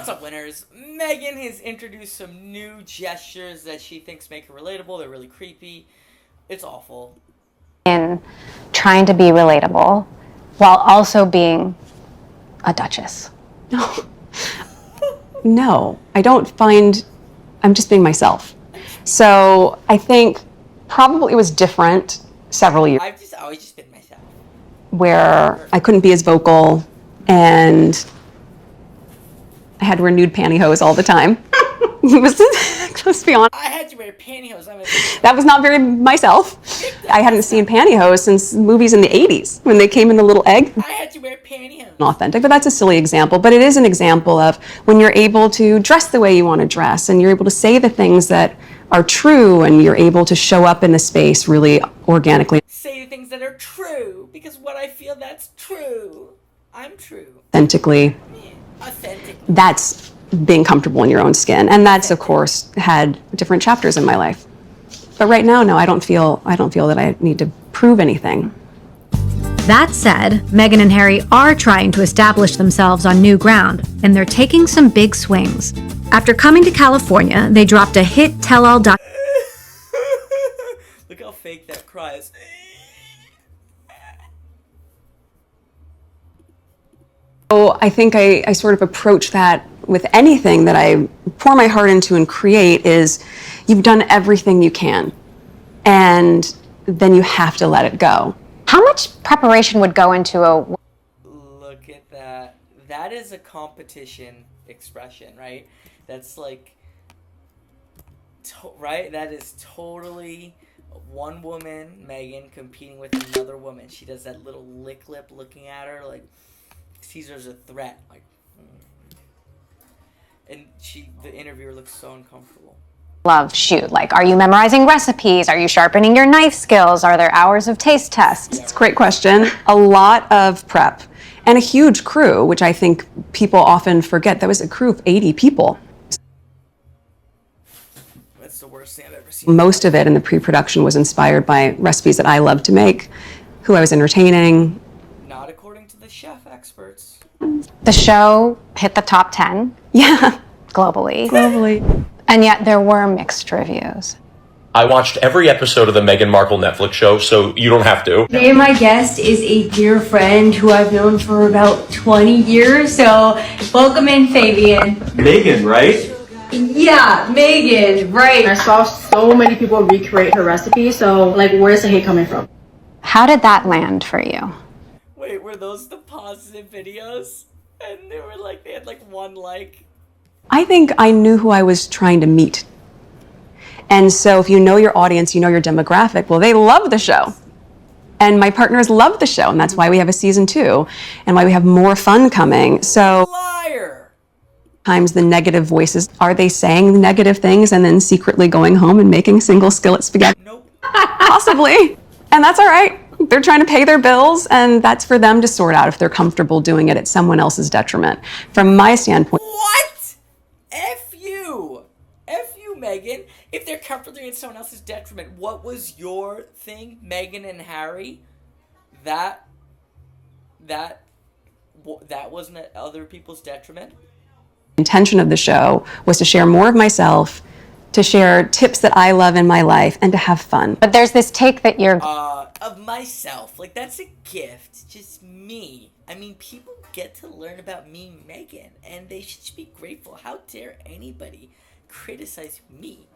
What's up, winners? Meghan has introduced some new gestures that she thinks make her relatable. They're really creepy. It's awful. In trying to be relatable while also being a duchess. No, I don't find, I'm just being myself. So I think probably it was different several years. I've just always just been myself. Where I couldn't be as vocal and I had to wear nude pantyhose all the time. Let's be honest. I had to wear pantyhose. That was not very myself. I hadn't seen pantyhose since movies in the 80s when they came in the little egg. I had to wear pantyhose. Authentic, but that's a silly example. But it is an example of when you're able to dress the way you want to dress and you're able to say the things that are true and you're able to show up in the space really organically. Say the things that are true because what I feel that's true. I'm true. Authentically. That's being comfortable in your own skin. And that's, of course, had different chapters in my life. But right now, no, I don't feel that I need to prove anything. That said, Meghan and Harry are trying to establish themselves on new ground, and they're taking some big swings. After coming to California, they dropped a hit tell-all Look how fake that cry is. So I think I sort of approach that with anything that I pour my heart into and create is you've done everything you can, and then you have to let it go. How much preparation would go into a... Look at that. That is a competition expression, right? That's like, right? That is totally one woman, Meghan, competing with another woman. She does that little lick lip looking at her, like, sees her as a threat. Like, and the interviewer looks so uncomfortable. Love shoot? Like, are you memorizing recipes? Are you sharpening your knife skills? Are there hours of taste tests? It's a great question. A lot of prep and a huge crew, which I think people often forget. That was a crew of 80 people. That's the worst thing I've ever seen. Most of it in the pre-production was inspired by recipes that I love to make, who I was entertaining. Not according to the chef experts. The show hit the top 10. Yeah. Globally. And yet there were mixed reviews. I watched every episode of the Meghan Markle Netflix show, so you don't have to. Today my guest is a dear friend who I've known for about 20 years, so welcome in, Fabian. Meghan, right? Yeah, Meghan, right. I saw so many people recreate her recipe, so like, where's the hate coming from? How did that land for you? Wait, were those the positive videos? And they were like, they had like one like. I think I knew who I was trying to meet. And so if you know your audience, you know your demographic, well, they love the show. And my partners love the show, and that's why we have a season 2, and why we have more fun coming. So Liar! Times the negative voices, are they saying negative things and then secretly going home and making single skillet spaghetti? Nope. Possibly. And that's all right. They're trying to pay their bills, and that's for them to sort out if they're comfortable doing it at someone else's detriment. From my standpoint. What? F you, Meghan. If they're comfortable doing it at someone else's detriment, what was your thing, Meghan and Harry? That wasn't at other people's detriment? The intention of the show was to share more of myself, to share tips that I love in my life, and to have fun. But there's this take that you're... Of myself. Like, that's a gift. Just me. I mean, people get to learn about me, Meghan, and they should be grateful. How dare anybody criticize me?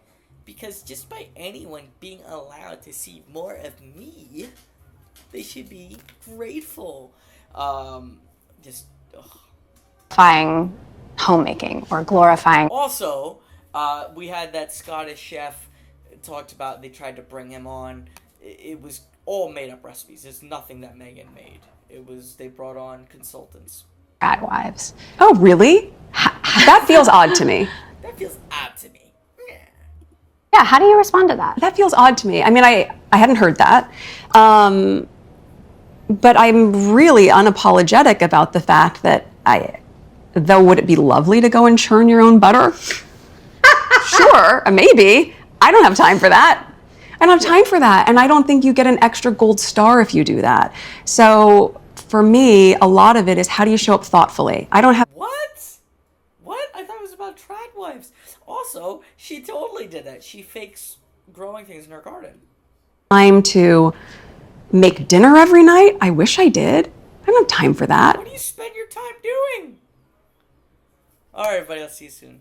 Because just by anyone being allowed to see more of me, they should be grateful. Glorifying homemaking or glorifying... Also, we had that Scottish chef talked about, they tried to bring him on. It was all made up recipes. There's nothing that Meghan made. They brought on consultants. Bad wives. Oh, really? That feels odd to me. That feels odd to me. Yeah, how do you respond to that? That feels odd to me. I mean, I hadn't heard that. But I'm really unapologetic about the fact that though would it be lovely to go and churn your own butter? Sure, maybe. I don't have time for that. I don't have time for that. And I don't think you get an extra gold star if you do that. So for me, a lot of it is how do you show up thoughtfully? I don't have... What? I've was about trad wives. Also, she totally did that. She fakes growing things in her garden. Time to make dinner every night? I wish I did. I don't have time for that. What do you spend your time doing? All right, everybody. I'll see you soon.